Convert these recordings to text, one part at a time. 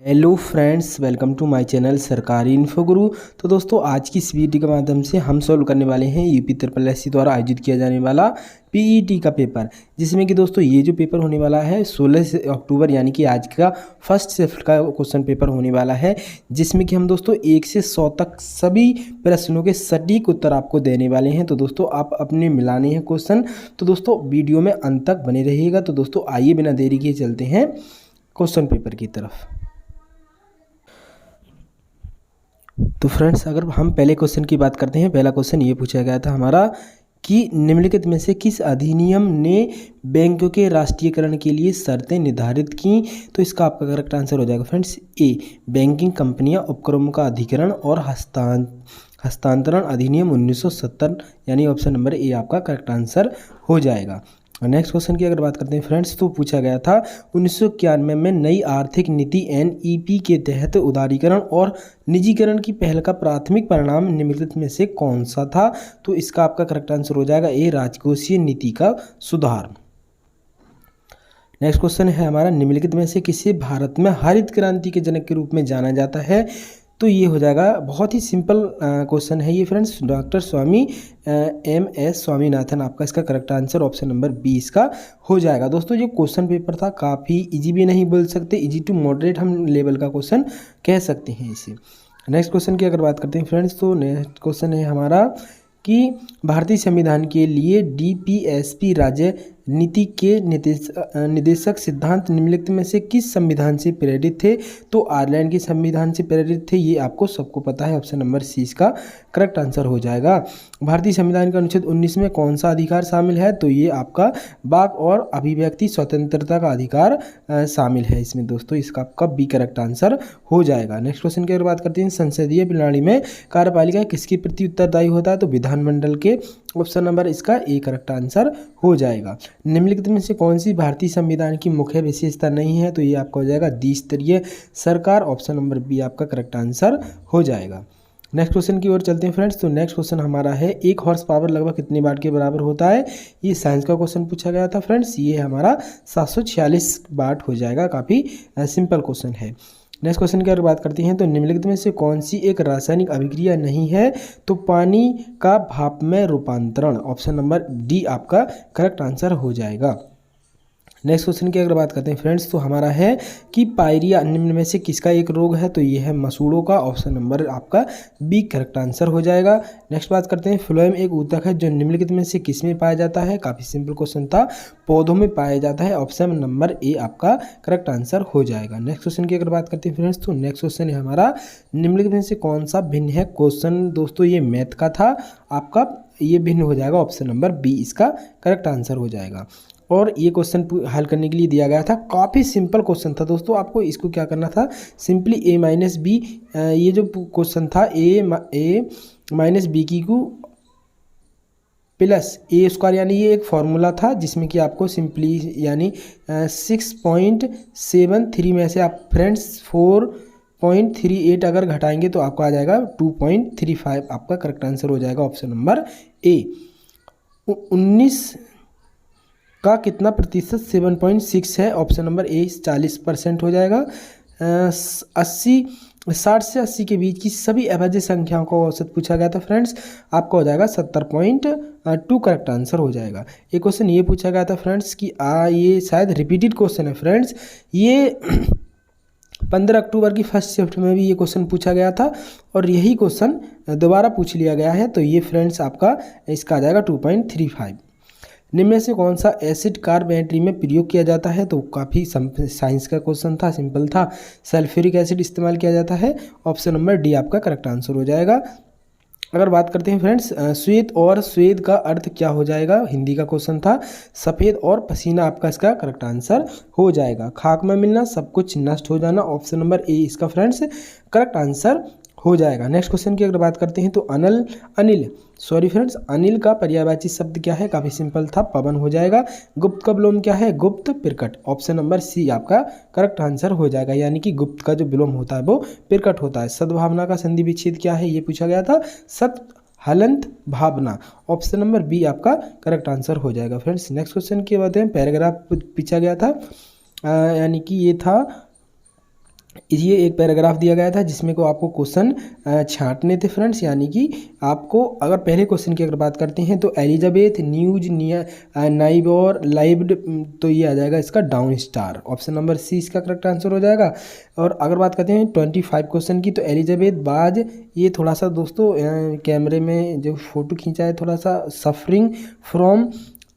Hello friends, welcome to my channel Sarkari info Guru. तो दोस्तों, आज की इस वीडियो के माध्यम से हम सॉल्व करने वाले हैं यूपी SSC द्वारा आयोजित किया जाने वाला पीईटी का पेपर, जिसमें कि दोस्तों ये जो पेपर होने वाला है 16 अक्टूबर यानी कि आज का फर्स्ट शिफ्ट का क्वेश्चन पेपर होने वाला है, जिसमें कि हम दोस्तों 1 से 100 तक सभी प्रश्नों के सटीक उत्तर आपको देने वाले हैं। तो दोस्तों, आप अपने मिलाने हैं क्वेश्चन। तो दोस्तों, वीडियो में अंत तक बने रहिएगा। तो दोस्तों, आइए बिना देरी किए चलते हैं क्वेश्चन पेपर की तरफ। तो फ्रेंड्स, अगर हम पहले क्वेश्चन की बात करते हैं, पहला क्वेश्चन ये पूछा गया था हमारा कि निम्नलिखित में से किस अधिनियम ने बैंकों के राष्ट्रीयकरण के लिए शर्तें निर्धारित की। तो इसका आपका करेक्ट आंसर हो जाएगा फ्रेंड्स ए, बैंकिंग कंपनियां उपक्रमों का अधिग्रहण और हस्तांतरण अधिनियम 1970, यानी ऑप्शन नंबर ए आपका करेक्ट आंसर हो जाएगा। नेक्स्ट क्वेश्चन की अगर बात करते हैं फ्रेंड्स, तो पूछा गया था 1991 में नई आर्थिक नीति NEP के तहत उदारीकरण और निजीकरण की पहल का प्राथमिक परिणाम निम्नलिखित में से कौन सा था। तो इसका आपका करेक्ट आंसर हो जाएगा ए, राजकोषीय नीति का सुधार। नेक्स्ट क्वेश्चन है हमारा, निम्नलिखित में से किसे भारत में हरित क्रांति के जनक के रूप में जाना जाता है। तो ये हो जाएगा, बहुत ही सिंपल क्वेश्चन है ये फ्रेंड्स, डॉक्टर स्वामी MS स्वामीनाथन आपका इसका करेक्ट आंसर ऑप्शन नंबर 20 का हो जाएगा। दोस्तों, जो क्वेश्चन पेपर था काफ़ी इजी भी नहीं बोल सकते, इजी टू मॉडरेट हम लेवल का क्वेश्चन कह सकते हैं इसे। नेक्स्ट क्वेश्चन की अगर बात करते हैं फ्रेंड्स, तो नेक्स्ट क्वेश्चन है हमारा कि भारतीय संविधान के लिए DPSP राज्य नीति के निदेशक सिद्धांत निम्नलिखित में से किस संविधान से प्रेरित थे। तो आयरलैंड के संविधान से प्रेरित थे, ये आपको सबको पता है, ऑप्शन नंबर सी इसका करेक्ट आंसर हो जाएगा। भारतीय संविधान का अनुच्छेद 19 में कौन सा अधिकार शामिल है। तो ये आपका वाक और अभिव्यक्ति स्वतंत्रता का अधिकार शामिल है इसमें। दोस्तों, इसका आपका बी करेक्ट आंसर हो जाएगा। नेक्स्ट क्वेश्चन की अगर बात करते हैं, संसदीय प्रणाली में कार्यपालिका किसके प्रति उत्तरदायी होता है। तो विधानमंडल के, ऑप्शन नंबर इसका ए करेक्ट आंसर हो जाएगा। निम्नलिखित में से कौन सी भारतीय संविधान की मुख्य विशेषता नहीं है। तो ये आपका हो जाएगा द्विस्तरीय सरकार, ऑप्शन नंबर बी आपका करेक्ट आंसर हो जाएगा। नेक्स्ट क्वेश्चन की ओर चलते हैं फ्रेंड्स। तो नेक्स्ट क्वेश्चन हमारा है 1 हॉर्स पावर लगभग कितने वाट के बराबर होता है। ये साइंस का क्वेश्चन पूछा गया था फ्रेंड्स, ये हमारा 746 वाट हो जाएगा। काफ़ी सिंपल क्वेश्चन है। नेक्स्ट क्वेश्चन की अगर बात करते हैं, तो निम्नलिखित में से कौन सी एक रासायनिक अभिक्रिया नहीं है। तो पानी का भाप में रूपांतरण, ऑप्शन नंबर डी आपका करेक्ट आंसर हो जाएगा। नेक्स्ट क्वेश्चन की अगर बात करते हैं फ्रेंड्स, तो हमारा है कि पायरिया निम्न में से किसका एक रोग है। तो ये है मसूड़ों का, ऑप्शन नंबर आपका बी करेक्ट आंसर हो जाएगा। नेक्स्ट बात करते हैं, फ्लोएम एक ऊतक है जो निम्नलिखित में से किस में पाया जाता है। काफ़ी सिंपल क्वेश्चन था, पौधों में पाया जाता है, ऑप्शन नंबर ए आपका करेक्ट आंसर हो जाएगा। नेक्स्ट क्वेश्चन की अगर बात करते हैं फ्रेंड्स, तो नेक्स्ट क्वेश्चन है हमारा निम्नलिखित में से कौन सा भिन्न है। क्वेश्चन दोस्तों ये मैथ का था आपका, ये भिन्न हो जाएगा, ऑप्शन नंबर बी इसका करेक्ट आंसर हो जाएगा। और ये क्वेश्चन हल करने के लिए दिया गया था, काफ़ी सिंपल क्वेश्चन था दोस्तों। आपको इसको क्या करना था, सिंपली A-B, ये जो क्वेश्चन था A-B की को प्लस A² यानी ये एक फॉर्मूला था, जिसमें कि आपको सिंपली यानी 6.73 में से आप फ्रेंड्स 4.38 अगर घटाएंगे तो आपको आ जाएगा 2.35, आपका करेक्ट आंसर हो जाएगा, ऑप्शन नंबर ए। 19 का कितना प्रतिशत 7.6 है, ऑप्शन नंबर ए 40% हो जाएगा। 60 से 80 के बीच की सभी अभाज्य संख्याओं का औसत पूछा गया था फ्रेंड्स, आपका हो जाएगा 70.2 करेक्ट आंसर हो जाएगा। एक क्वेश्चन ये पूछा गया था फ्रेंड्स कि ये शायद रिपीटेड क्वेश्चन है फ्रेंड्स, ये 15 अक्टूबर की फर्स्ट शिफ्ट में भी ये क्वेश्चन पूछा गया था और यही क्वेश्चन दोबारा पूछ लिया गया है। तो ये फ्रेंड्स आपका इसका आ जाएगा 2.35। निम्न में से कौन सा एसिड कार बैटरी में प्रयोग किया जाता है। तो काफ़ी साइंस का क्वेश्चन था, सिंपल था, सल्फ्यूरिक एसिड इस्तेमाल किया जाता है, ऑप्शन नंबर डी आपका करेक्ट आंसर हो जाएगा। अगर बात करते हैं फ्रेंड्स, श्वेत और श्वेत का अर्थ क्या हो जाएगा, हिंदी का क्वेश्चन था, सफ़ेद और पसीना आपका इसका करेक्ट आंसर हो जाएगा। खाक में मिलना, सब कुछ नष्ट हो जाना, ऑप्शन नंबर ए इसका फ्रेंड्स करेक्ट आंसर हो जाएगा। नेक्स्ट क्वेश्चन की अगर बात करते हैं, तो अनिल का पर्यायवाची शब्द क्या है। काफ़ी सिंपल था, पवन हो जाएगा। गुप्त का विलोम क्या है, गुप्त प्रकट, ऑप्शन नंबर सी आपका करेक्ट आंसर हो जाएगा, यानी कि गुप्त का जो विलोम होता है वो प्रकट होता है। सद्भावना का संधि विच्छेद क्या है, ये पूछा गया था, सत हलंत भावना, ऑप्शन नंबर बी आपका करेक्ट आंसर हो जाएगा फ्रेंड्स। नेक्स्ट क्वेश्चन की बात है, पैराग्राफ पूछा गया था, यानी कि ये था ये एक पैराग्राफ दिया गया था जिसमें को आपको क्वेश्चन छांटने थे फ्रेंड्स, यानी कि आपको अगर पहले क्वेश्चन की अगर बात करते हैं तो एलिजाबेथ न्यूज नाइबोर लाइव्ड, तो ये आ जाएगा इसका down star, option number C इसका करेक्ट आंसर हो जाएगा। और अगर बात करते हैं 25 क्वेश्चन की तो एलिजाबेथ बाज, ये थोड़ा सा दोस्तों कैमरे में जो फोटो खींचा है थोड़ा सा suffering from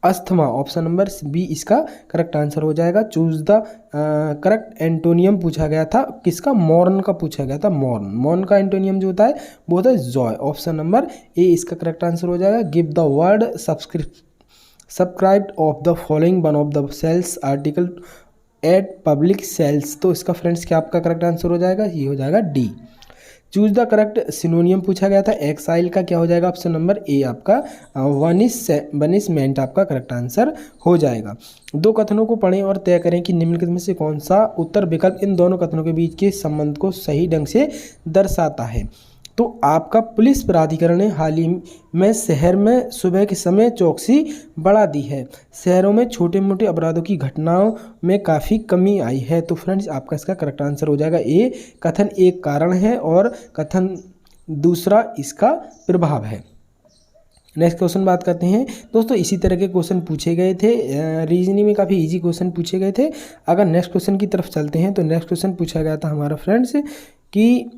asthma, option number B इसका करेक्ट आंसर हो जाएगा। चूज द करेक्ट एंटोनियम पूछा गया था किसका, मॉर्न का पूछा गया था। मॉर्न का एंटोनियम जो होता है वो होता है जॉय, ऑप्शन नंबर ए इसका करेक्ट आंसर हो जाएगा। Give the word subscribed of the following one of the sales article at public sales, तो इसका फ्रेंड्स क्या आपका करेक्ट आंसर हो जाएगा, ये हो जाएगा डी। चूज द करेक्ट सिनोनियम पूछा गया था एक्साइल का, क्या हो जाएगा ऑप्शन नंबर ए आपका वनिशमेंट आपका करेक्ट आंसर हो जाएगा। दो कथनों को पढ़ें और तय करें कि निम्नलिखित में से कौन सा उत्तर विकल्प इन दोनों कथनों के बीच के संबंध को सही ढंग से दर्शाता है। तो आपका पुलिस प्राधिकरण ने हाल ही में शहर में सुबह के समय चौकसी बढ़ा दी है, शहरों में छोटे मोटे अपराधों की घटनाओं में काफ़ी कमी आई है। तो फ्रेंड्स आपका इसका करेक्ट आंसर हो जाएगा ए, कथन एक कारण है और कथन दूसरा इसका प्रभाव है। नेक्स्ट क्वेश्चन बात करते हैं दोस्तों, इसी तरह के क्वेश्चन पूछे गए थे, रीजनिंग में काफ़ी इजी क्वेश्चन पूछे गए थे। अगर नेक्स्ट क्वेश्चन की तरफ चलते हैं तो नेक्स्ट क्वेश्चन पूछा गया था हमारा फ्रेंड्स कि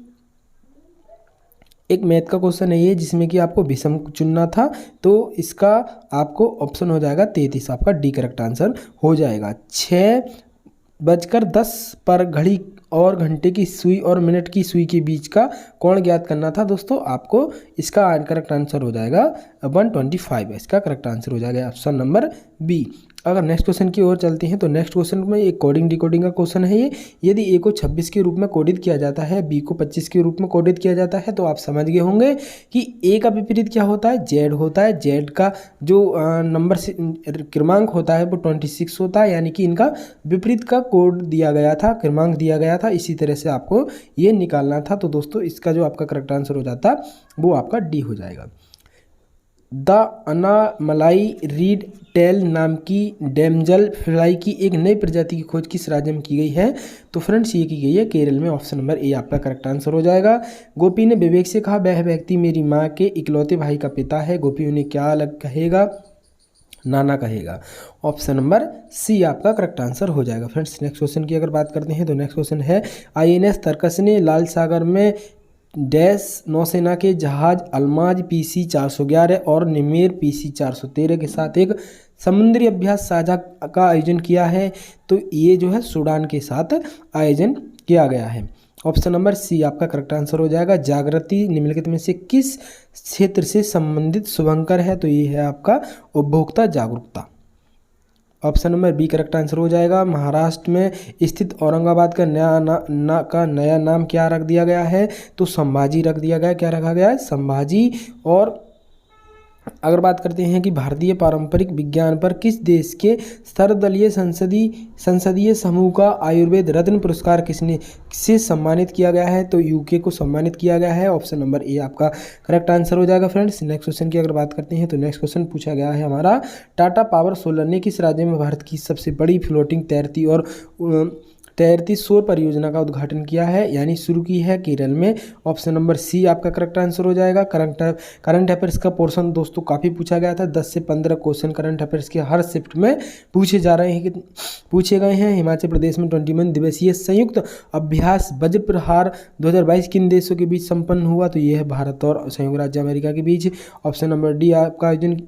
एक मैथ का क्वेश्चन है ये जिसमें कि आपको विषम चुनना था, तो इसका आपको ऑप्शन हो जाएगा 33, आपका डी करेक्ट आंसर हो जाएगा। 6:10 पर घड़ी और घंटे की सुई और मिनट की सुई के बीच का कोण ज्ञात करना था दोस्तों, आपको इसका करेक्ट आंसर हो जाएगा 125, इसका करेक्ट आंसर हो जाएगा ऑप्शन नंबर बी। अगर नेक्स्ट क्वेश्चन की ओर चलते हैं तो नेक्स्ट क्वेश्चन में एक कोडिंग डिकोडिंग का क्वेश्चन है ये। यदि ए को 26 के रूप में कोडित किया जाता है, बी को 25 के रूप में कोडित किया जाता है, तो आप समझ गए होंगे कि ए का विपरीत क्या होता है, जेड होता है। जेड का जो नंबर क्रमांक होता है वो 26 होता है, यानी कि इनका विपरीत का कोड दिया गया था, क्रमांक दिया गया था, इसी तरह से आपको ये निकालना था। तो दोस्तों इसका जो आपका करेक्ट आंसर हो जाता वो आपका डी हो जाएगा। द अनामलाई रीड टेल नाम की डैमजल फ्लाई की एक नई प्रजाति की खोज किस राज्य में की गई है, तो फ्रेंड्स ये की गई है केरल में, ऑप्शन नंबर ए आपका करेक्ट आंसर हो जाएगा। गोपी ने विवेक से कहा वह व्यक्ति मेरी माँ के इकलौते भाई का पिता है, गोपी उन्हें क्या अलग कहेगा, नाना कहेगा, ऑप्शन नंबर सी आपका करेक्ट आंसर हो जाएगा। फ्रेंड्स नेक्स्ट क्वेश्चन की अगर बात करते हैं तो नेक्स्ट क्वेश्चन है INS तरकस ने लाल सागर में डैश नौसेना के जहाज अल्माज PC 411 और निमेर PC 413 के साथ एक समुद्री अभ्यास साझा का आयोजन किया है, तो ये जो है सूडान के साथ आयोजन किया गया है, ऑप्शन नंबर सी आपका करेक्ट आंसर हो जाएगा। जागृति निम्नलिखित में से किस क्षेत्र से संबंधित शुभंकर है, तो ये है आपका उपभोक्ता जागरूकता, option number B correct answer हो जाएगा। महाराष्ट्र में स्थित औरंगाबाद का नया नाम क्या रख दिया गया है, तो संभाजी रख दिया गया है, क्या रखा गया है, संभाजी। और अगर बात करते हैं कि भारतीय पारंपरिक विज्ञान पर किस देश के सर्वदलीय संसदीय समूह का आयुर्वेद रत्न पुरस्कार किसने से सम्मानित किया गया है, तो यूके को सम्मानित किया गया है, ऑप्शन नंबर ए आपका करेक्ट आंसर हो जाएगा। फ्रेंड्स नेक्स्ट क्वेश्चन की अगर बात करते हैं तो नेक्स्ट क्वेश्चन पूछा गया है हमारा टाटा पावर सोलर ने किस राज्य में भारत की सबसे बड़ी फ्लोटिंग तैरती सौर परियोजना का उद्घाटन किया है, यानी शुरू की है केरल में, ऑप्शन नंबर सी आपका करेक्ट आंसर हो जाएगा। करंट अफेयर्स का पोर्शन दोस्तों काफ़ी पूछा गया था, 10 से 15 क्वेश्चन करंट अफेयर्स के हर शिफ्ट में पूछे गए हैं। हिमाचल प्रदेश में 21 दिवसीय संयुक्त अभ्यास वज्र प्रहार 2022 किन देशों के बीच संपन्न हुआ, तो ये है भारत और संयुक्त राज्य अमेरिका के बीच, ऑप्शन नंबर डी आपका आयोजन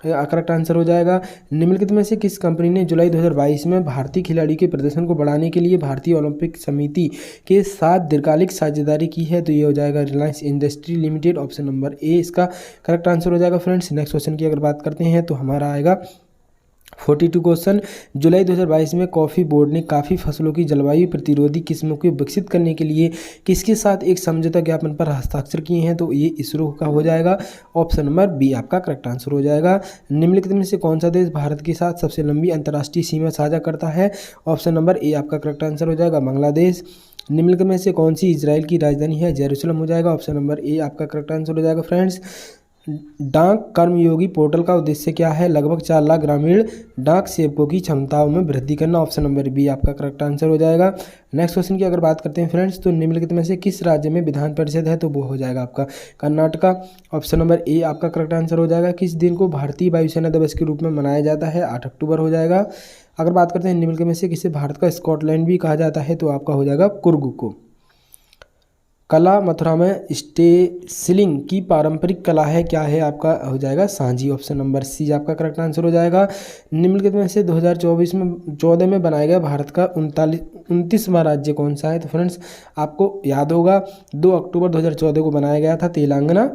करेक्ट आंसर हो जाएगा। निम्नलिखित में से किस कंपनी ने जुलाई 2022 में भारतीय खिलाड़ी के प्रदर्शन को बढ़ाने के लिए भारतीय ओलंपिक समिति के साथ दीर्घकालिक साझेदारी की है, तो ये हो जाएगा Reliance industry limited, option number A इसका करेक्ट आंसर हो जाएगा। फ्रेंड्स नेक्स्ट क्वेश्चन की अगर बात करते हैं तो हमारा आएगा 42 क्वेश्चन। जुलाई 2022 में कॉफ़ी बोर्ड ने काफ़ी फसलों की जलवायु प्रतिरोधी किस्मों को विकसित करने के लिए किसके साथ एक समझौता ज्ञापन पर हस्ताक्षर किए हैं, तो ये इसरो का हो जाएगा, ऑप्शन नंबर बी आपका करेक्ट आंसर हो जाएगा। निम्नलिखित में से कौन सा देश भारत के साथ सबसे लंबी अंतर्राष्ट्रीय सीमा साझा करता है, ऑप्शन नंबर ए आपका करेक्ट आंसर हो जाएगा, बांग्लादेश। निम्नलिखित में से कौन सी इजराइल की राजधानी है, जेरूसलम हो जाएगा, ऑप्शन नंबर ए आपका करेक्ट आंसर हो जाएगा। फ्रेंड्स डाक कर्मयोगी पोर्टल का उद्देश्य क्या है? लगभग 4 लाख ग्रामीण डाक सेवकों की क्षमताओं में वृद्धि करना। ऑप्शन नंबर बी आपका करेक्ट आंसर हो जाएगा। नेक्स्ट क्वेश्चन की अगर बात करते हैं फ्रेंड्स, तो निम्नलिखित में से किस राज्य में विधान परिषद है? तो वो हो जाएगा आपका कर्नाटका। ऑप्शन नंबर ए आपका करेक्ट आंसर हो जाएगा। किस दिन को भारतीय वायुसेना दिवस के रूप में मनाया जाता है? 8 अक्टूबर हो जाएगा। अगर बात करते हैं निम्नलिखित में से किसे भारत का स्कॉटलैंड भी कहा जाता है? तो आपका हो जाएगा कुर्ग को। कला मथुरा में स्टेसिलिंग की पारंपरिक कला है, क्या है? आपका हो जाएगा सांझी। ऑप्शन नंबर सी आपका करेक्ट आंसर हो जाएगा। निम्नलिखित में से 2014 में बनाया गया भारत का 29वां राज्य कौन सा है? तो फ्रेंड्स आपको याद होगा 2 अक्टूबर 2014 को बनाया गया था तेलंगाना।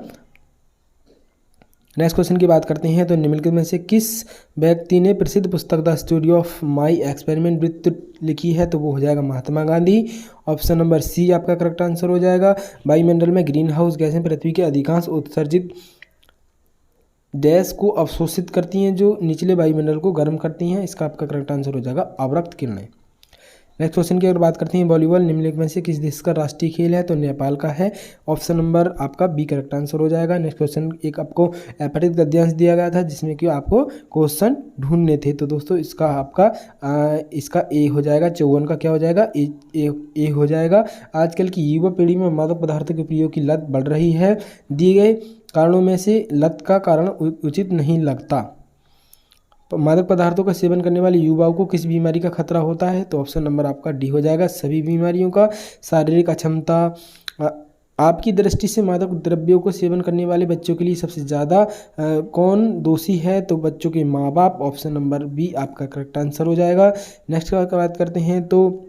नेक्स्ट क्वेश्चन की बात करते हैं, तो निम्नलिखित में से किस व्यक्ति ने प्रसिद्ध पुस्तक the story of my experiment वृत्त लिखी है? तो वो हो जाएगा महात्मा गांधी। ऑप्शन नंबर सी आपका करेक्ट आंसर हो जाएगा। वायुमंडल में ग्रीन हाउस गैसें पृथ्वी के अधिकांश उत्सर्जित डैश को अवशोषित करती हैं, जो निचले वायुमंडल को गर्म करती हैं। इसका आपका करेक्ट आंसर हो जाएगा अवरक्त किरणें। नेक्स्ट क्वेश्चन की अगर बात करते हैं, वॉलीबॉल निम्नलिखित में से किस देश का राष्ट्रीय खेल है? तो नेपाल का है। ऑप्शन नंबर आपका बी करेक्ट आंसर हो जाएगा। नेक्स्ट क्वेश्चन एक आपको अपठित गद्यांश दिया गया था, जिसमें कि आपको क्वेश्चन ढूंढने थे। तो दोस्तों इसका आपका इसका ए हो जाएगा। 54 का क्या हो जाएगा? ए हो जाएगा। आजकल की युवा पीढ़ी में मादक पदार्थों के प्रयोग की लत बढ़ रही है। दिए गए कारणों में से लत का कारण उचित नहीं लगता। मादक पदार्थों का सेवन करने वाले युवाओं को किस बीमारी का खतरा होता है? तो ऑप्शन नंबर आपका डी हो जाएगा, सभी बीमारियों का। शारीरिक अक्षमता। आपकी दृष्टि से मादक द्रव्यों को सेवन करने वाले बच्चों के लिए सबसे ज़्यादा कौन दोषी है? तो बच्चों के माँ बाप। ऑप्शन नंबर बी आपका करेक्ट आंसर हो जाएगा। नेक्स्ट का बात करते हैं, तो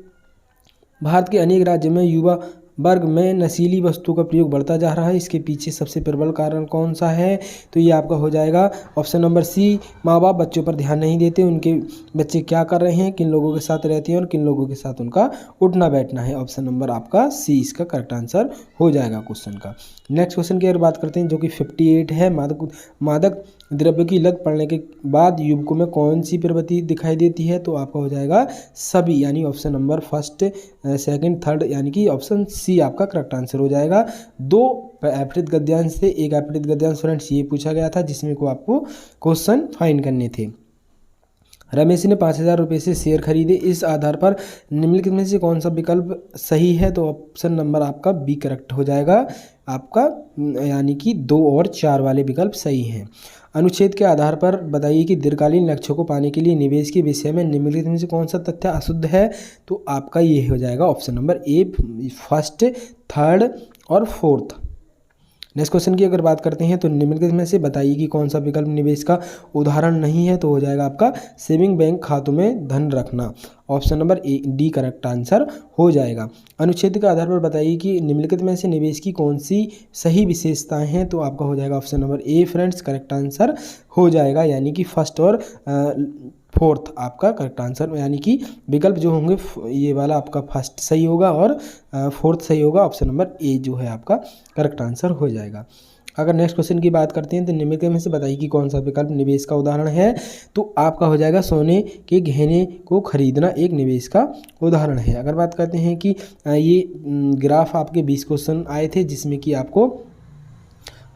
भारत के अनेक राज्यों में युवा वर्ग में नशीली वस्तुओं का प्रयोग बढ़ता जा रहा है। इसके पीछे सबसे प्रबल कारण कौन सा है? तो ये आपका हो जाएगा ऑप्शन नंबर सी। माँ बाप बच्चों पर ध्यान नहीं देते, उनके बच्चे क्या कर रहे हैं, किन लोगों के साथ रहते हैं और किन लोगों के साथ उनका उठना बैठना है। ऑप्शन नंबर आपका सी इसका करेक्ट आंसर हो जाएगा क्वेश्चन का। नेक्स्ट क्वेश्चन की अगर बात करते हैं, जो कि 58 है, मादक द्रव्य की लत पड़ने के बाद युवकों में कौन सी प्रवृत्ति दिखाई देती है? तो आपका हो जाएगा सभी, यानी option number first, second, third, यानी कि ऑप्शन सी आपका करेक्ट आंसर हो जाएगा। 2 अपठित गद्यांश से एक अपठित गद्यांश फ्रेंड्स ये पूछा गया था, जिसमें को आपको क्वेश्चन फाइंड करने थे। रमेश ने 5,000 रुपये से शेयर खरीदे। इस आधार पर निम्नलिखित में से कौन सा विकल्प सही है? तो ऑप्शन नंबर आपका बी करेक्ट हो जाएगा आपका, यानी कि 2 और 4 वाले विकल्प सही हैं। अनुच्छेद के आधार पर बताइए कि दीर्घकालीन लक्ष्यों को पाने के लिए निवेश के विषय में निम्नलिखित में से कौन सा तथ्य अशुद्ध है? तो आपका ये हो जाएगा option number A, first, third और फोर्थ। नेक्स्ट क्वेश्चन की अगर बात करते हैं, तो निम्नलिखित में से बताइए कि कौन सा विकल्प निवेश का उदाहरण नहीं है? तो हो जाएगा आपका सेविंग बैंक खातों में धन रखना। Option number A, D correct answer हो जाएगा। अनुच्छेद के आधार पर बताइए कि निम्नलिखित में से निवेश की कौन सी सही विशेषताएं हैं? तो आपका हो जाएगा option number A friends correct answer हो जाएगा, यानी कि फर्स्ट और फोर्थ आपका करेक्ट आंसर, यानी कि विकल्प जो होंगे ये वाला आपका फर्स्ट सही होगा और फोर्थ सही होगा। ऑप्शन नंबर ए जो है आपका करेक्ट आंसर हो जाएगा। अगर नेक्स्ट क्वेश्चन की बात करते हैं, तो निम्नलिखित में से बताइए कि कौन सा विकल्प निवेश का उदाहरण है? तो आपका हो जाएगा सोने के गहने को खरीदना एक निवेश का उदाहरण है। अगर बात करते हैं कि ये ग्राफ आपके 20 क्वेश्चन आए थे, जिसमें कि आपको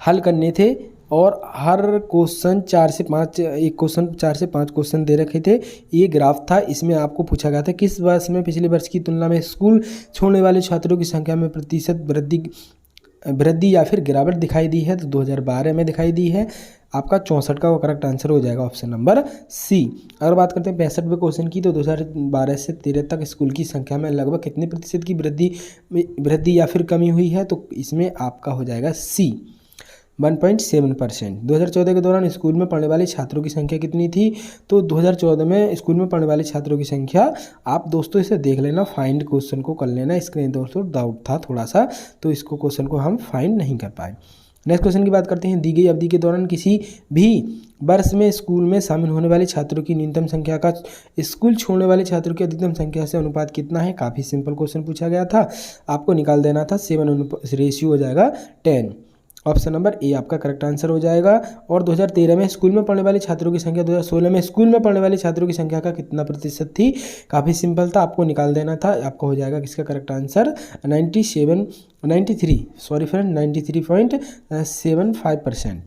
हल करने थे और हर क्वेश्चन 4 से 5, एक क्वेश्चन 4 से 5 क्वेश्चन दे रखे थे। ये ग्राफ था, इसमें आपको पूछा गया था किस वर्ष में पिछले वर्ष की तुलना में स्कूल छोड़ने वाले छात्रों की संख्या में प्रतिशत वृद्धि या फिर गिरावट दिखाई दी है? तो 2012 में दिखाई दी है। आपका 64 का वो करेक्ट आंसर हो जाएगा ऑप्शन नंबर सी। अगर बात करते हैं 65वें क्वेश्चन की, तो 2012 से 13 तक स्कूल की संख्या में लगभग कितने प्रतिशत की वृद्धि या फिर कमी हुई है? तो इसमें आपका हो जाएगा सी 1.7%। 2014 के दौरान स्कूल में पढ़ने वाले छात्रों की संख्या कितनी थी? तो 2014 में स्कूल में पढ़ने वाले छात्रों की संख्या, आप दोस्तों इसे देख लेना, फाइंड क्वेश्चन को कर लेना, इसमें दोस्तों डाउट था थोड़ा सा, तो इसको क्वेश्चन को हम फाइंड नहीं कर पाए। नेक्स्ट क्वेश्चन की बात करते हैं, दी गई अवधि के दौरान किसी भी वर्ष में स्कूल में शामिल होने वाले छात्रों की न्यूनतम संख्या का स्कूल छोड़ने वाले छात्रों की अधिकतम संख्या से अनुपात कितना है? काफ़ी सिंपल क्वेश्चन पूछा गया था, आपको निकाल देना था। 7 रेशियो हो जाएगा 10। ऑप्शन नंबर ए आपका करेक्ट आंसर हो जाएगा। और 2013 में स्कूल में पढ़ने वाले छात्रों की संख्या 2016 में स्कूल में पढ़ने वाले छात्रों की संख्या का कितना प्रतिशत थी? काफ़ी सिंपल था, आपको निकाल देना था। आपको हो जाएगा किसका करेक्ट आंसर 93 93.75%।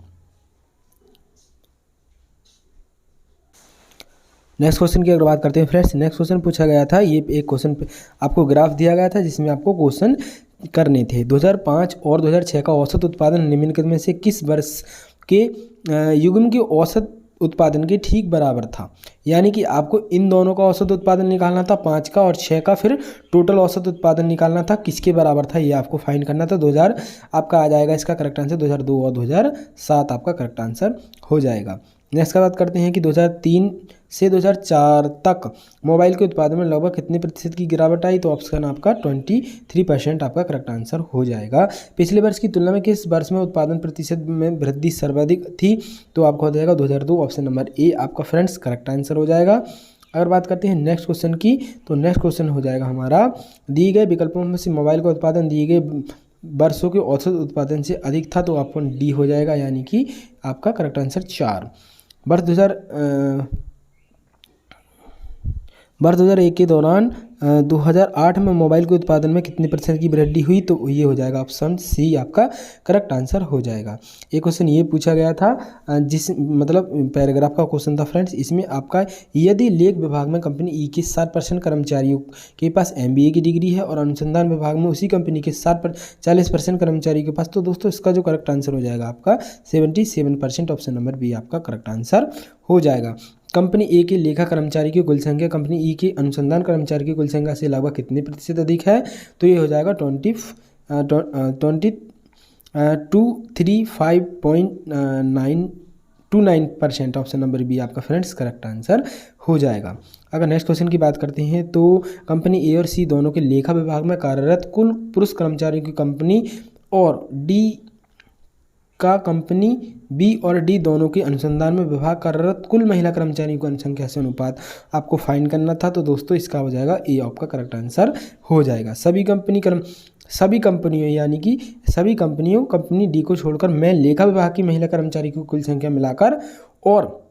नेक्स्ट क्वेश्चन की अगर बात करते हैं फ्रेंड्स, नेक्स्ट क्वेश्चन पूछा गया था, ये एक क्वेश्चन आपको ग्राफ दिया गया था जिसमें आपको क्वेश्चन करने थे। 2005 और 2006 का औसत उत्पादन निम्नलिखित में से किस वर्ष के युग्म के औसत उत्पादन के ठीक बराबर था। यानी कि आपको इन दोनों का औसत उत्पादन निकालना था, 5 का और 6 का, फिर टोटल औसत उत्पादन निकालना था, किसके बराबर था ये आपको फाइंड करना था। 2000 आपका आ जाएगा, इसका करेक्ट आंसर 2002 और 2007 आपका करेक्ट आंसर हो जाएगा। नेक्स्ट का बात करते हैं कि 2003 से 2004 तक मोबाइल के उत्पादन में लगभग कितने प्रतिशत की गिरावट आई, तो ऑप्शन आपका 23% आपका करेक्ट आंसर हो जाएगा। पिछले वर्ष की तुलना में किस वर्ष में उत्पादन प्रतिशत में वृद्धि सर्वाधिक थी, तो आपको हो जाएगा 2002, ऑप्शन नंबर ए आपका फ्रेंड्स करेक्ट आंसर हो जाएगा। अगर बात करते हैं नेक्स्ट क्वेश्चन की, तो नेक्स्ट क्वेश्चन हो जाएगा हमारा, दिए गए विकल्पों में से मोबाइल का उत्पादन दिए गए वर्षों के औसत उत्पादन से अधिक था, तो ऑप्शन डी हो जाएगा, यानी कि आपका करेक्ट आंसर 4। वर्ष 2001 के दौरान 2008 में मोबाइल के उत्पादन में कितने प्रतिशत की वृद्धि हुई, तो ये हो जाएगा ऑप्शन सी आपका करेक्ट आंसर हो जाएगा। एक क्वेश्चन ये पूछा गया था, जिस मतलब पैराग्राफ का क्वेश्चन था फ्रेंड्स, इसमें आपका यदि लेख विभाग में कंपनी ई के 60% कर्मचारियों के पास MBA की डिग्री है और अनुसंधान विभाग में उसी कंपनी के 40% कर्मचारियों के पास, तो दोस्तों इसका जो करेक्ट आंसर हो जाएगा आपका 77%, ऑप्शन नंबर बी आपका करेक्ट आंसर हो जाएगा। कंपनी ए के लेखा कर्मचारी की कुल संख्या कंपनी ई के अनुसंधान कर्मचारी की कुल संख्या से लगभग कितने प्रतिशत अधिक है, तो ये हो जाएगा 235.929%, ऑप्शन नंबर बी आपका फ्रेंड्स करेक्ट आंसर हो जाएगा। अगर नेक्स्ट क्वेश्चन की बात करते हैं, तो कंपनी ए और सी दोनों के लेखा विभाग में कार्यरत कुल पुरुष कर्मचारियों की कंपनी और डी का कंपनी बी और डी दोनों के अनुसंधान में विभाग कार्यरत कुल महिला कर्मचारियों की जनसंख्या से अनुपात आपको फाइंड करना था, तो दोस्तों इसका हो जाएगा ए आपका करेक्ट आंसर हो जाएगा। सभी कंपनियों यानी कि सभी कंपनियों कंपनी डी को छोड़कर मैं लेखा विभाग की महिला कर्मचारी की कुल संख्या मिलाकर और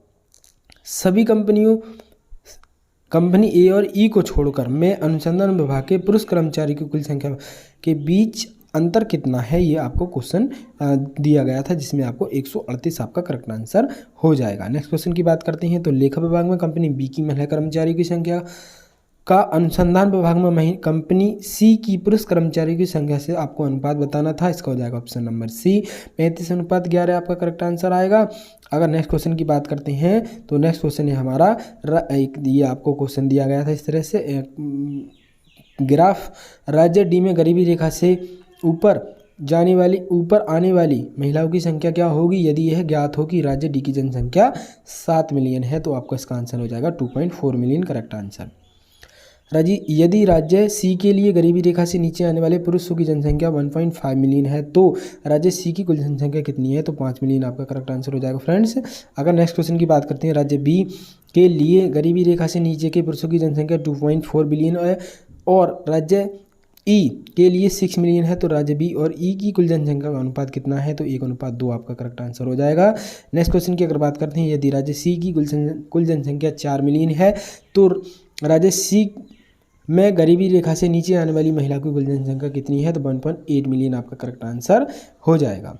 सभी कंपनियों कंपनी ए और ई को छोड़कर मैं अनुसंधान विभाग के पुरुष कर्मचारी की कुल संख्या के बीच अंतर कितना है, ये आपको क्वेश्चन दिया गया था, जिसमें आपको 138 आपका करेक्ट आंसर हो जाएगा। नेक्स्ट क्वेश्चन की बात करते हैं, तो लेखा विभाग में कंपनी बी की महिला कर्मचारी की संख्या का अनुसंधान विभाग में कंपनी सी की पुरुष कर्मचारियों की संख्या से आपको अनुपात बताना था, इसका हो जाएगा ऑप्शन नंबर सी 35:11 आपका करेक्ट आंसर आएगा। अगर नेक्स्ट क्वेश्चन की बात करते हैं, तो नेक्स्ट क्वेश्चन है हमारा, ये आपको क्वेश्चन दिया गया था इस तरह से, ग्राफ राज्य डी में गरीबी रेखा से ऊपर आने वाली महिलाओं की संख्या क्या होगी, यदि यह ज्ञात हो कि राज्य डी की जनसंख्या 7 मिलियन है, तो आपका इसका आंसर हो जाएगा 2.4 मिलियन करेक्ट आंसर। यदि राज्य सी के लिए गरीबी रेखा से नीचे आने वाले पुरुषों की जनसंख्या 1.5 मिलियन है, तो राज्य सी की कुल जनसंख्या कितनी है, तो 5 मिलियन आपका करेक्ट आंसर हो जाएगा फ्रेंड्स। अगर नेक्स्ट क्वेश्चन की बात करते हैं, राज्य बी के लिए गरीबी रेखा से नीचे के पुरुषों की जनसंख्या 2.4 बिलियन है और राज्य ई के लिए 6 मिलियन है, तो राज्य बी और ई की कुल जनसंख्या का अनुपात कितना है, तो 1:2 आपका करेक्ट आंसर हो जाएगा। नेक्स्ट क्वेश्चन की अगर बात करते हैं, यदि राज्य सी की कुल जनसंख्या 4 मिलियन है, तो राज्य सी में गरीबी रेखा से नीचे आने वाली महिला की कुल जनसंख्या कितनी है, तो 1.8 मिलियन आपका करेक्ट आंसर हो जाएगा।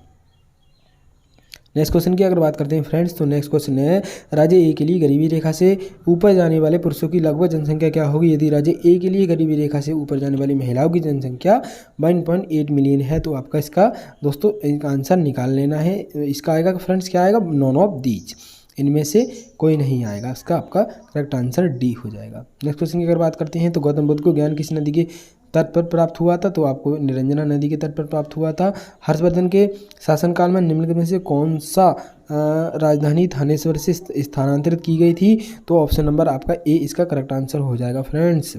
नेक्स्ट क्वेश्चन की अगर बात करते हैं फ्रेंड्स, तो नेक्स्ट क्वेश्चन है, राज्य ए के लिए गरीबी रेखा से ऊपर जाने वाले पुरुषों की लगभग जनसंख्या क्या होगी, यदि राज्य ए के लिए गरीबी रेखा से ऊपर जाने वाली महिलाओं की जनसंख्या 1.8 मिलियन है, तो आपका इसका दोस्तों एक आंसर निकाल लेना है। इसका आएगा फ्रेंड्स, क्या आएगा, नॉन ऑफ दीज, इनमें से कोई नहीं आएगा, इसका आपका करेक्ट आंसर डी हो जाएगा। नेक्स्ट क्वेश्चन की अगर बात करते हैं, तो गौतम बुद्ध को ज्ञान किस नदी के तट पर प्राप्त हुआ था, तो आपको निरंजना नदी के तट पर प्राप्त हुआ था। हर्षवर्धन के शासनकाल में निम्नलिखित में से कौन सा राजधानी थानेश्वर से स्थानांतरित की गई थी, तो ऑप्शन नंबर आपका ए इसका करेक्ट आंसर हो जाएगा फ्रेंड्स।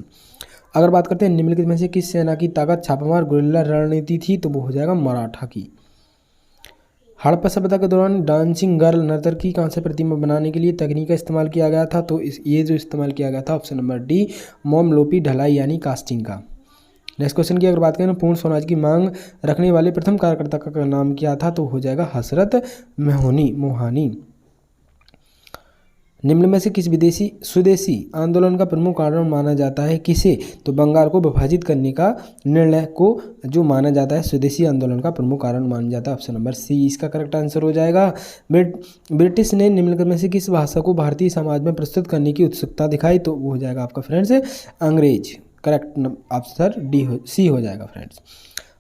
अगर बात करते हैं निम्नलिखित में से किस सेना की ताकत छापामार गुरिल्ला रणनीति थी, तो वो हो जाएगा मराठा की। हड़प्पा सभ्यता के दौरान डांसिंग गर्ल नर्तकी कांस्य प्रतिमा बनाने के लिए तकनीक का इस्तेमाल किया गया था, तो ये जो इस्तेमाल किया गया था ऑप्शन नंबर डी मोम लोपी ढलाई यानी कास्टिंग का। नेक्स्ट क्वेश्चन की अगर बात करें, पूर्ण स्वराज की मांग रखने वाले प्रथम कार्यकर्ता का नाम क्या था, तो हो जाएगा हसरत मोहानी। निम्न में से किस विदेशी स्वदेशी आंदोलन का प्रमुख कारण माना जाता है किसे? तो बंगाल को विभाजित करने का निर्णय को जो माना जाता है स्वदेशी आंदोलन का प्रमुख कारण माना जाता है। ऑप्शन नंबर सी इसका करेक्ट आंसर हो जाएगा। ब्रिटिश ने निम्नलिखित में से किस भाषा को भारतीय समाज में प्रस्तुत करने की उत्सुकता दिखाई? तो वो हो जाएगा आपका फ्रेंड्स अंग्रेज। करेक्ट आंसर सी हो जाएगा फ्रेंड्स।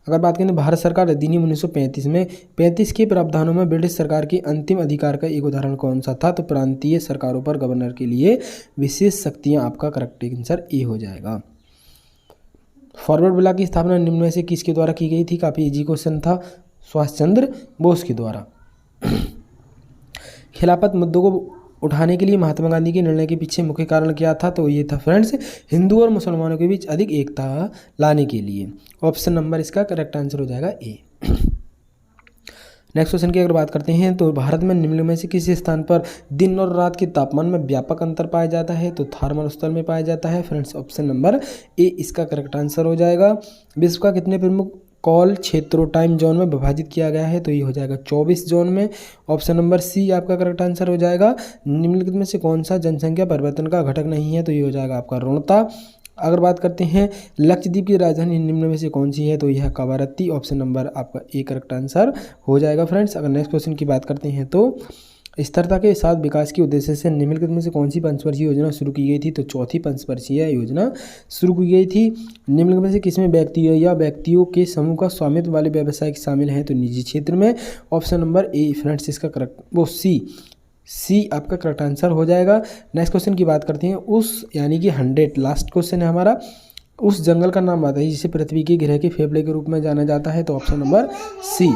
अगर बात करें भारत सरकार अधिनियम 1935 में 35 के प्रावधानों में ब्रिटिश सरकार के अंतिम अधिकार का एक उदाहरण कौन सा था? तो प्रांतीय सरकारों पर गवर्नर के लिए विशेष शक्तियां, आपका करेक्ट आंसर ए हो जाएगा। फॉरवर्ड ब्लॉक की स्थापना निम्न में से किसके द्वारा की गई थी? काफ़ी इजी क्वेश्चन था, सुभाष चंद्र बोस के द्वारा। खिलाफत मुद्दों को उठाने के लिए महात्मा गांधी के निर्णय के पीछे मुख्य कारण क्या था? तो ये था फ्रेंड्स हिंदू और मुसलमानों के बीच अधिक एकता लाने के लिए। ऑप्शन नंबर इसका करेक्ट आंसर हो जाएगा ए। नेक्स्ट क्वेश्चन की अगर बात करते हैं तो भारत में निम्न में से किस स्थान पर दिन और रात के तापमान में व्यापक अंतर पाया जाता है? तो थार मरुस्थल में पाया जाता है फ्रेंड्स। ऑप्शन नंबर ए इसका करेक्ट आंसर हो जाएगा। विश्व का कितने प्रमुख कॉल क्षेत्रों टाइम जोन में विभाजित किया गया है? तो ये हो जाएगा 24 जोन में। ऑप्शन नंबर सी आपका करेक्ट आंसर हो जाएगा। निम्नलिखित में से कौन सा जनसंख्या परिवर्तन का घटक नहीं है? तो ये हो जाएगा आपका रुणता। अगर बात करते हैं लक्षद्वीप की राजधानी निम्न में से कौन सी है? तो यह कवारत्ती। ऑप्शन नंबर आपका ए करेक्ट आंसर हो जाएगा फ्रेंड्स। अगर नेक्स्ट क्वेश्चन की बात करते हैं तो स्थिरता के साथ विकास के उद्देश्य से निम्नलिखित में से कौन सी पंचवर्षीय योजना शुरू की गई थी? तो चौथी पंचवर्षीय योजना शुरू की गई थी। निम्नलिखित में से किसमें व्यक्तियों या व्यक्तियों के समूह का स्वामित्व वाले व्यवसाय शामिल हैं? तो निजी क्षेत्र में। ऑप्शन नंबर ए फ्रेंड्स इसका करेक्ट वो सी आपका करेक्ट आंसर हो जाएगा। नेक्स्ट क्वेश्चन की बात करते हैं उस यानी कि 100 लास्ट क्वेश्चन है हमारा। उस जंगल का नाम बताइए जिसे पृथ्वी के ग्रह के फेफड़े के रूप में जाना जाता है? तो ऑप्शन नंबर सी।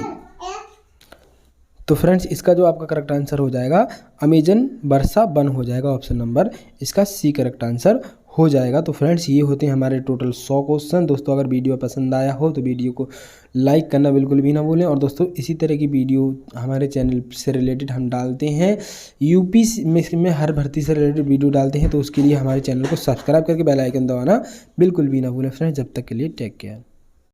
तो फ्रेंड्स इसका जो आपका करेक्ट आंसर हो जाएगा अमेजन वर्षा वन हो जाएगा। ऑप्शन नंबर इसका सी करेक्ट आंसर हो जाएगा। तो फ्रेंड्स ये होते हैं हमारे टोटल 100 क्वेश्चन। दोस्तों अगर वीडियो पसंद आया हो तो वीडियो को लाइक करना बिल्कुल भी ना भूलें। और दोस्तों इसी तरह की वीडियो हमारे चैनल से रिलेटेड हम डालते हैं, यूपी में हर भर्ती से रिलेटेड वीडियो डालते हैं। तो उसके लिए हमारे चैनल को सब्सक्राइब करके बेल आइकन दबाना बिल्कुल भी ना भूलें फ्रेंड्स। जब तक के लिए टेक केयर।